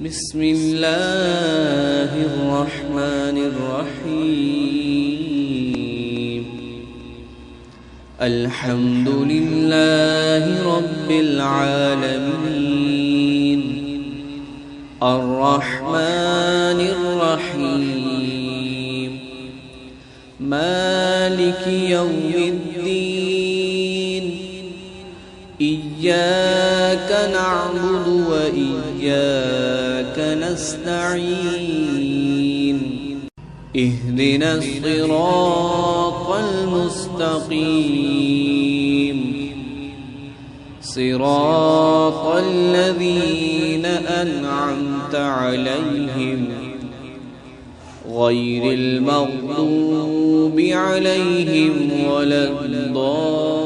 बिस्मिल्लाहिर्रहमानिर्रहीम। अल्हम्दुलिल्लाहि रब्बिल आलमीन, अर्रहमानिर्रहीम, मालिकि यौमिद्दीन, इय्याका नअबुदु व इय्याका नस्तईन, इहदिनस सिरातल मुस्तकीम, सिरातल लज़ीना अनअमता अलैहिम, गैरिल मग़दूबि अलैहिम वलद्दाल्लीन।